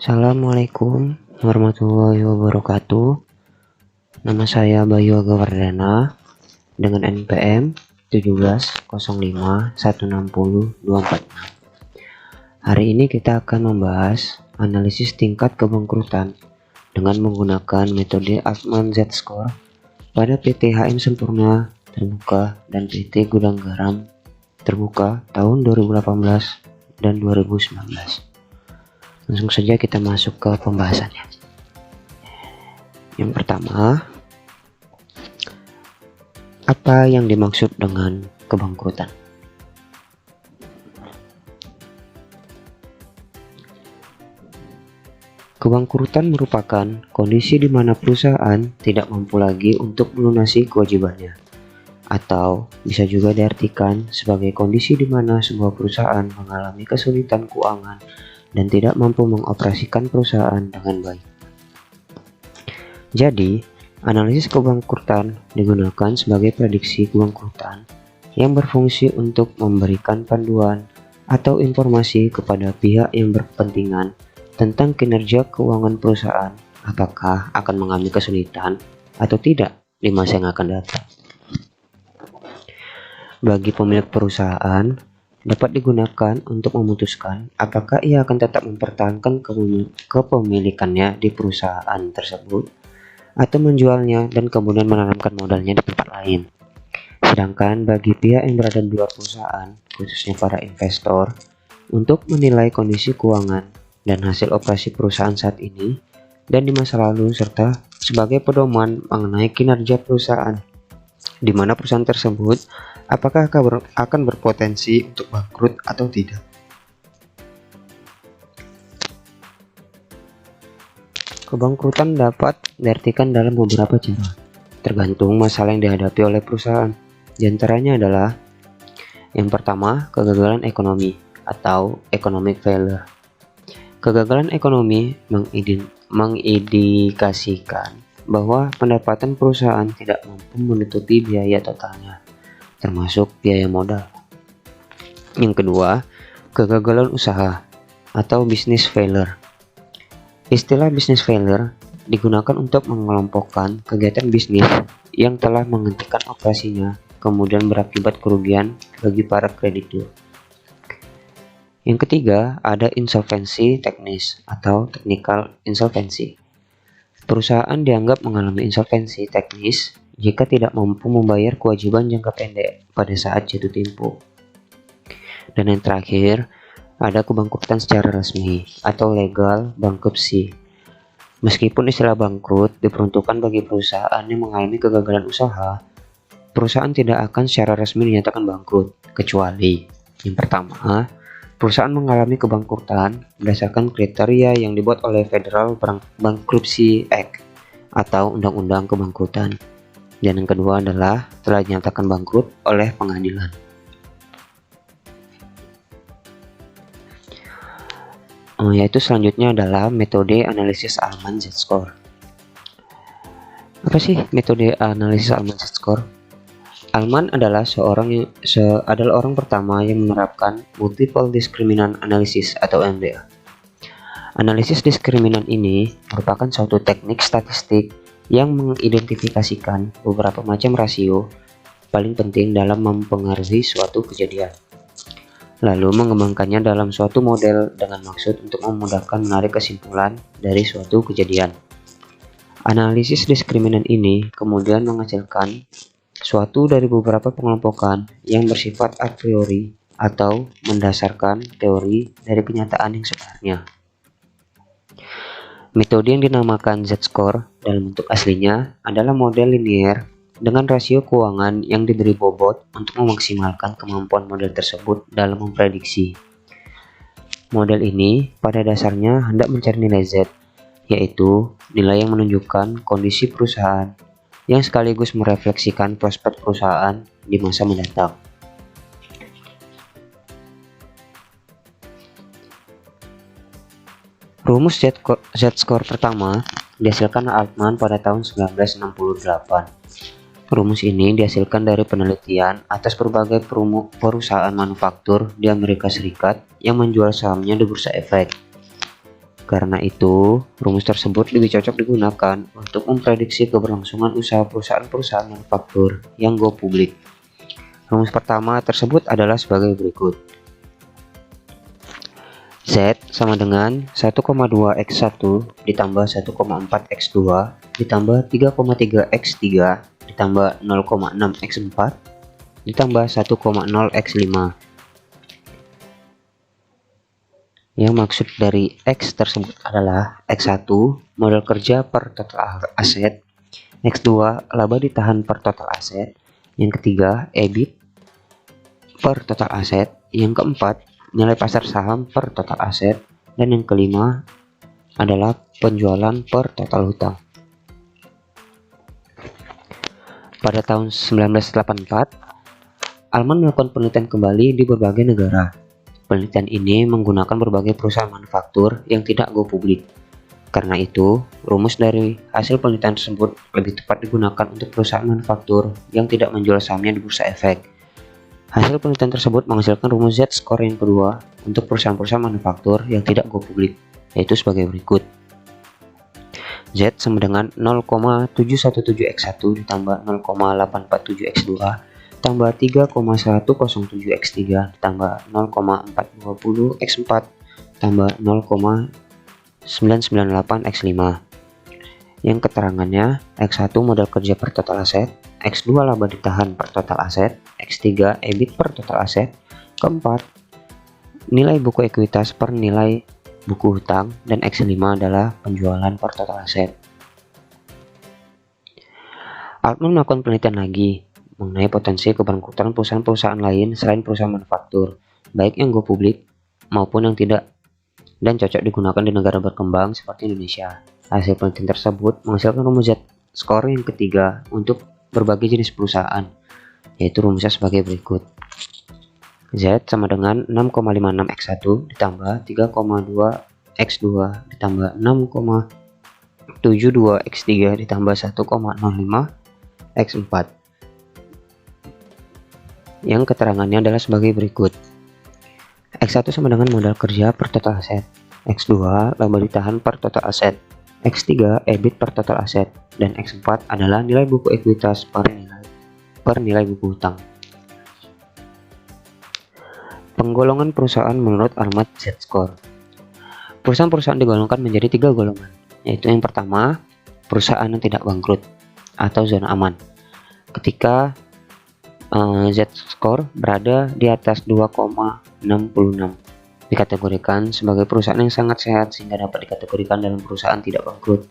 Assalamualaikum warahmatullahi wabarakatuh. Nama saya Bayu Agawardana dengan NPM 1705160246. Hari ini kita akan membahas analisis tingkat kebangkrutan dengan menggunakan metode Altman Z-Score pada PT HM Sempurna Terbuka dan PT Gudang Garam Terbuka tahun 2018 dan 2019. Langsung saja kita masuk ke pembahasannya. Yang pertama, apa yang dimaksud dengan kebangkrutan? Kebangkrutan merupakan kondisi di mana perusahaan tidak mampu lagi untuk melunasi kewajibannya, atau bisa juga diartikan sebagai kondisi di mana sebuah perusahaan mengalami kesulitan keuangan dan tidak mampu mengoperasikan perusahaan dengan baik. Jadi, analisis kebangkrutan digunakan sebagai prediksi kebangkrutan yang berfungsi untuk memberikan panduan atau informasi kepada pihak yang berkepentingan tentang kinerja keuangan perusahaan, apakah akan mengalami kesulitan atau tidak di masa yang akan datang. Bagi pemilik perusahaan, dapat digunakan untuk memutuskan apakah ia akan tetap mempertahankan kepemilikannya di perusahaan tersebut atau menjualnya dan kemudian menanamkan modalnya di tempat lain. Sedangkan bagi pihak yang berada di luar perusahaan, khususnya para investor, untuk menilai kondisi keuangan dan hasil operasi perusahaan saat ini dan di masa lalu serta sebagai pedoman mengenai kinerja perusahaan, di mana perusahaan tersebut apakah akan berpotensi untuk bangkrut atau tidak. Kebangkrutan dapat diartikan dalam beberapa cara, tergantung masalah yang dihadapi oleh perusahaan. Di antaranya adalah yang pertama, kegagalan ekonomi atau economic failure. Kegagalan ekonomi mengindikasikan bahwa pendapatan perusahaan tidak mampu menutupi biaya totalnya, termasuk biaya modal. Yang kedua, kegagalan usaha atau business failure. Istilah business failure digunakan untuk mengelompokkan kegiatan bisnis yang telah menghentikan operasinya, kemudian berakibat kerugian bagi para kreditur. Yang ketiga, ada insolvency teknis atau technical insolvency. Perusahaan dianggap mengalami insolvensi teknis jika tidak mampu membayar kewajiban jangka pendek pada saat jatuh tempo. Dan yang terakhir, ada kebangkrutan secara resmi atau legal bankruptcy. Meskipun istilah bangkrut diperuntukkan bagi perusahaan yang mengalami kegagalan usaha, perusahaan tidak akan secara resmi dinyatakan bangkrut, kecuali yang pertama, perusahaan mengalami kebangkrutan berdasarkan kriteria yang dibuat oleh Federal Bankruptcy Act atau Undang-Undang Kebangkrutan. Dan yang kedua adalah telah dinyatakan bangkrut oleh pengadilan. Yaitu selanjutnya adalah metode analisis Altman Z-Score. Apa sih metode analisis Altman Z-Score? Altman adalah orang pertama yang menerapkan multiple discriminant analysis atau MDA. Analisis diskriminan ini merupakan suatu teknik statistik yang mengidentifikasikan beberapa macam rasio paling penting dalam mempengaruhi suatu kejadian, lalu mengembangkannya dalam suatu model dengan maksud untuk memudahkan menarik kesimpulan dari suatu kejadian. Analisis diskriminan ini kemudian menghasilkan suatu dari beberapa pengelompokan yang bersifat a priori atau mendasarkan teori dari kenyataan yang sebenarnya. Metode yang dinamakan Z-Score dalam bentuk aslinya adalah model linier dengan rasio keuangan yang diberi bobot untuk memaksimalkan kemampuan model tersebut dalam memprediksi. Model ini pada dasarnya hendak mencari nilai Z, yaitu nilai yang menunjukkan kondisi perusahaan yang sekaligus merefleksikan prospek perusahaan di masa mendatang. Rumus Z-score pertama dihasilkan Altman pada tahun 1968. Rumus ini dihasilkan dari penelitian atas berbagai perusahaan manufaktur di Amerika Serikat yang menjual sahamnya di Bursa Efek. Karena itu, rumus tersebut lebih cocok digunakan untuk memprediksi keberlangsungan usaha perusahaan-perusahaan manufaktur yang go publik. Rumus pertama tersebut adalah sebagai berikut. Z sama dengan 1,2x1 ditambah 1,4x2 ditambah 3,3x3 ditambah 0,6x4 ditambah 1,0x5. Yang maksud dari X tersebut adalah X1 modal kerja per total aset, X2 laba ditahan per total aset, yang ketiga EBIT per total aset, yang keempat nilai pasar saham per total aset, dan yang kelima adalah penjualan per total hutang. Pada tahun 1984, Altman melakukan penelitian kembali di berbagai negara. Penelitian ini menggunakan berbagai perusahaan manufaktur yang tidak go publik. Karena itu, rumus dari hasil penelitian tersebut lebih tepat digunakan untuk perusahaan manufaktur yang tidak menjual sahamnya di Bursa Efek. Hasil penelitian tersebut menghasilkan rumus Z-score yang kedua untuk perusahaan-perusahaan manufaktur yang tidak go publik, yaitu sebagai berikut. Z sama dengan 0,717x1 ditambah 0,847x2 tambah 3,107x3 ditambah 0,420x4 tambah 0,998x5. Yang keterangannya, X1 modal kerja per total aset, X2 laba ditahan per total aset, X3 EBIT per total aset, keempat nilai buku ekuitas per nilai buku hutang, dan X5 adalah penjualan per total aset. Altman melakukan penelitian lagi mengenai potensi kebangkrutan perusahaan-perusahaan lain selain perusahaan manufaktur, baik yang go publik maupun yang tidak, dan cocok digunakan di negara berkembang seperti Indonesia. Hasil penelitian tersebut menghasilkan rumus Z-score yang ketiga untuk berbagai jenis perusahaan, yaitu rumusnya sebagai berikut. Z sama dengan 6,56x1 ditambah 3,2x2 ditambah 6,72x3 ditambah 1,05x4. Yang keterangannya adalah sebagai berikut. X1 sama dengan modal kerja per total aset, X2 laba ditahan per total aset, X3 EBIT per total aset, dan X4 adalah nilai buku ekuitas per nilai buku hutang. Penggolongan perusahaan menurut alamat Z-score. Perusahaan-perusahaan digolongkan menjadi 3 golongan, yaitu yang pertama, perusahaan yang tidak bangkrut atau zona aman. Ketika Z-score berada di atas 2,66, dikategorikan sebagai perusahaan yang sangat sehat sehingga dapat dikategorikan dalam perusahaan tidak bangkrut.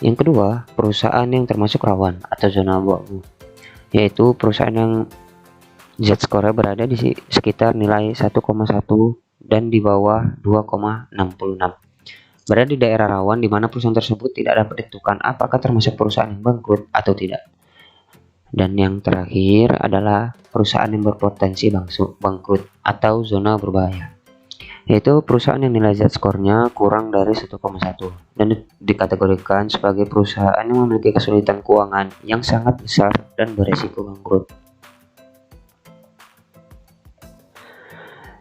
Yang kedua, perusahaan yang termasuk rawan atau zona abu-abu, yaitu perusahaan yang Z-score berada di sekitar nilai 1,1 dan di bawah 2,66. Berada di daerah rawan di mana perusahaan tersebut tidak dapat ditentukan apakah termasuk perusahaan yang bangkrut atau tidak. Dan yang terakhir adalah perusahaan yang berpotensi bangkrut atau zona berbahaya, yaitu perusahaan yang nilai Z-score-nya kurang dari 1,1 dan dikategorikan sebagai perusahaan yang memiliki kesulitan keuangan yang sangat besar dan beresiko bangkrut.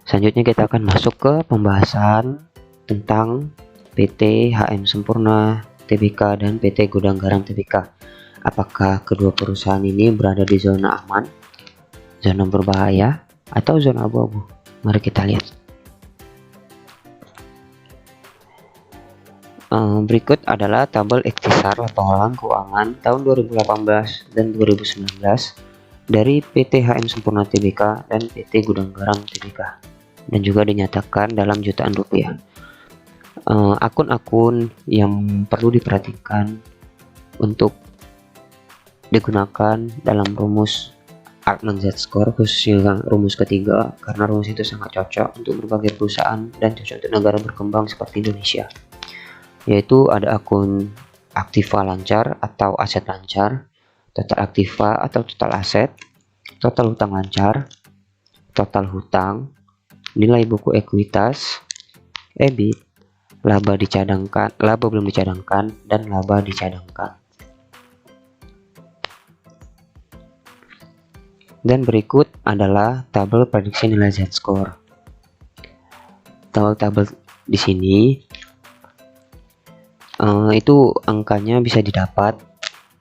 Selanjutnya kita akan masuk ke pembahasan tentang PT HM Sempurna Tbk dan PT Gudang Garam Tbk. Apakah kedua perusahaan ini berada di zona aman, zona berbahaya, atau zona abu-abu? Mari kita lihat. Berikut adalah tabel ikhtisar laporan keuangan tahun 2018 dan 2019 dari PT HM Sempurna Tbk dan PT Gudang Garam Tbk, dan juga dinyatakan dalam jutaan rupiah. Akun-akun yang perlu diperhatikan untuk digunakan dalam rumus Altman Z-score, khususnya rumus ketiga, karena rumus itu sangat cocok untuk berbagai perusahaan dan cocok untuk negara berkembang seperti Indonesia, yaitu ada akun aktiva lancar atau aset lancar, total aktiva atau total aset, total hutang lancar, total hutang, nilai buku ekuitas, EBIT, laba dicadangkan, laba belum dicadangkan, dan laba dicadangkan. Dan berikut adalah tabel prediksi nilai Z-score. Tabel di sini itu angkanya bisa didapat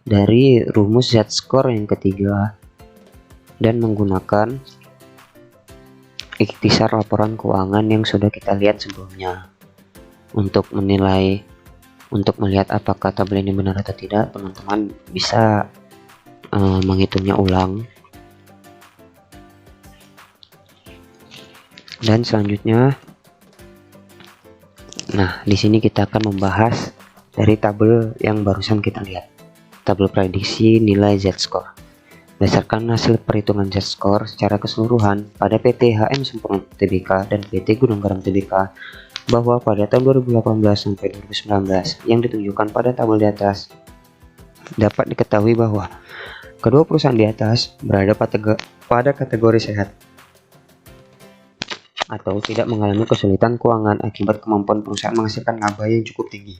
dari rumus Z-score yang ketiga dan menggunakan ikhtisar laporan keuangan yang sudah kita lihat sebelumnya. Untuk melihat apakah tabel ini benar atau tidak, teman-teman bisa menghitungnya ulang. Dan selanjutnya, nah di sini kita akan membahas dari tabel yang barusan kita lihat, tabel prediksi nilai Z-score. Berdasarkan hasil perhitungan Z-score secara keseluruhan pada PT HM Sempurna Tbk dan PT Gudang Garam Tbk, bahwa pada tahun 2018 sampai 2019 yang ditunjukkan pada tabel di atas, dapat diketahui bahwa kedua perusahaan di atas berada pada kategori sehat atau tidak mengalami kesulitan keuangan akibat kemampuan perusahaan menghasilkan laba yang cukup tinggi,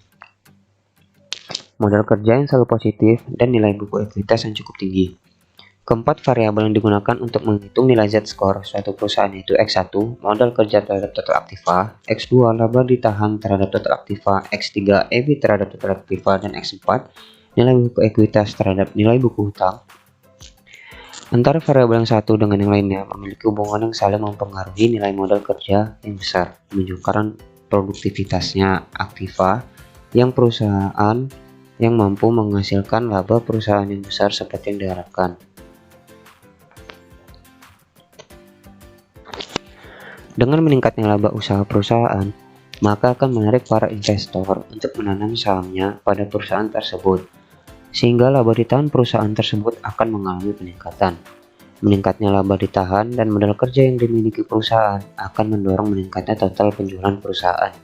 modal kerja yang selalu positif, dan nilai buku ekuitas yang cukup tinggi. Keempat variabel yang digunakan untuk menghitung nilai Z-score suatu perusahaan yaitu X1, modal kerja terhadap total aktiva, X2, laba ditahan terhadap total aktiva, X3, EBIT terhadap total aktiva, dan X4, nilai buku ekuitas terhadap nilai buku hutang. Antara variabel yang satu dengan yang lainnya memiliki hubungan yang saling mempengaruhi nilai modal kerja yang besar, menunjukkan produktivitasnya aktiva yang perusahaan yang mampu menghasilkan laba perusahaan yang besar seperti yang diharapkan. Dengan meningkatnya laba usaha perusahaan, maka akan menarik para investor untuk menanam sahamnya pada perusahaan tersebut, sehingga laba ditahan perusahaan tersebut akan mengalami peningkatan. Meningkatnya laba ditahan dan modal kerja yang dimiliki perusahaan akan mendorong meningkatnya total penjualan perusahaan.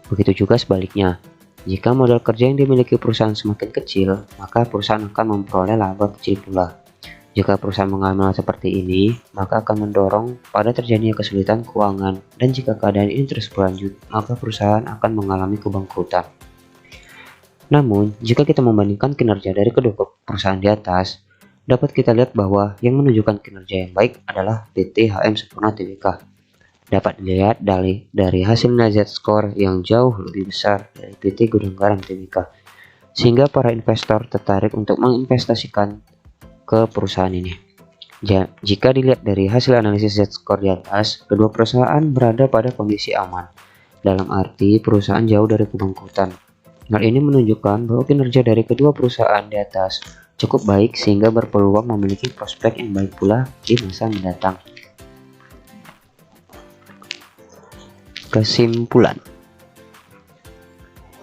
Begitu juga sebaliknya, jika modal kerja yang dimiliki perusahaan semakin kecil, maka perusahaan akan memperoleh laba kecil pula. Jika perusahaan mengalami hal seperti ini, maka akan mendorong pada terjadinya kesulitan keuangan, dan jika keadaan ini terus berlanjut, maka perusahaan akan mengalami kebangkrutan. Namun, jika kita membandingkan kinerja dari kedua perusahaan di atas, dapat kita lihat bahwa yang menunjukkan kinerja yang baik adalah PT HM Sempurna Tbk. Dapat dilihat dari hasil nilai Z-score yang jauh lebih besar dari PT Gudang Garam Tbk, sehingga para investor tertarik untuk menginvestasikan ke perusahaan ini. Jika dilihat dari hasil analisis Z-score di atas, kedua perusahaan berada pada kondisi aman, dalam arti perusahaan jauh dari kebangkrutan. Hal ini menunjukkan bahwa kinerja dari kedua perusahaan di atas cukup baik sehingga berpeluang memiliki prospek yang baik pula di masa mendatang. Kesimpulan,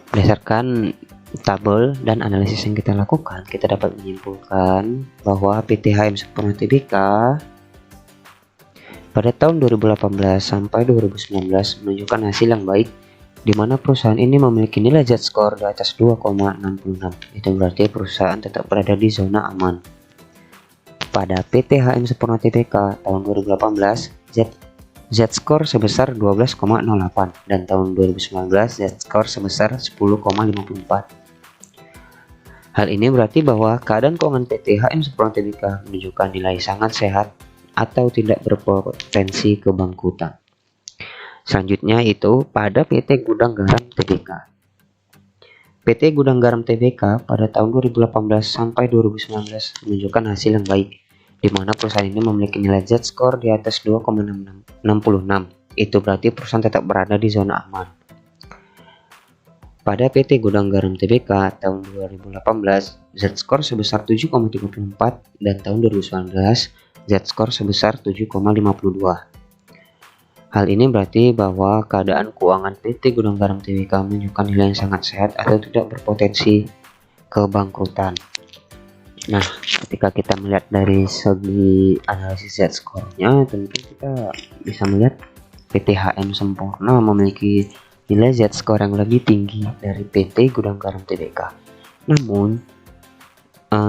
berdasarkan tabel dan analisis yang kita lakukan, kita dapat menyimpulkan bahwa PT HM Sempurna Tbk pada tahun 2018 sampai 2019 menunjukkan hasil yang baik, di mana perusahaan ini memiliki nilai Z-score di atas 2,66. Itu berarti perusahaan tetap berada di zona aman. Pada PT HM Sempurna Tbk tahun 2018, Z-score sebesar 12,08 dan tahun 2019 Z-score sebesar 10,54. Hal ini berarti bahwa keadaan keuangan PT HM Sempurna Tbk menunjukkan nilai sangat sehat atau tidak berpotensi kebangkrutan. Selanjutnya itu pada PT Gudang Garam Tbk. PT Gudang Garam Tbk pada tahun 2018 sampai 2019 menunjukkan hasil yang baik, di mana perusahaan ini memiliki nilai Z-score di atas 2,66. Itu berarti perusahaan tetap berada di zona aman. Pada PT Gudang Garam Tbk tahun 2018, Z-score sebesar 7,34 dan tahun 2019 Z-score sebesar 7,52. Hal ini berarti bahwa keadaan keuangan PT Gudang Garam Tbk menunjukkan nilai yang sangat sehat atau tidak berpotensi kebangkrutan. Nah, ketika kita melihat dari segi analisis Z-score-nya, tentu kita bisa melihat PT HM Sempurna memiliki nilai Z-score yang lebih tinggi dari PT Gudang Garam Tbk. Namun,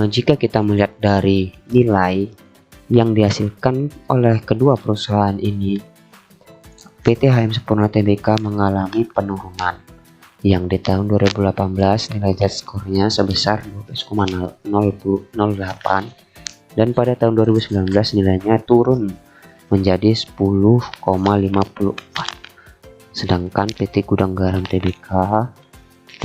jika kita melihat dari nilai yang dihasilkan oleh kedua perusahaan ini, PT HM Sempurna Tbk mengalami penurunan. yang di tahun 2018 nilai Z-skornya sebesar 12,008 dan pada tahun 2019 nilainya turun menjadi 10,54. Sedangkan PT Gudang Garam Tbk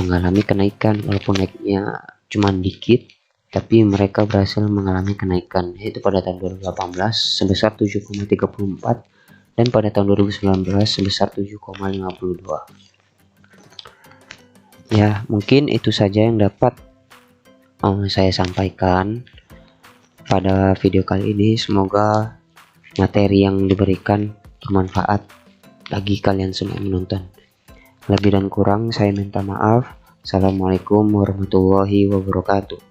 mengalami kenaikan, walaupun naiknya cuma dikit, tapi mereka berhasil mengalami kenaikan, yaitu pada tahun 2018 sebesar 7,34 dan pada tahun 2019 sebesar 7,52. Ya, mungkin itu saja yang dapat saya sampaikan pada video kali ini. Semoga materi yang diberikan bermanfaat bagi kalian semua yang menonton. Lebih dan kurang saya minta maaf. Assalamualaikum warahmatullahi wabarakatuh.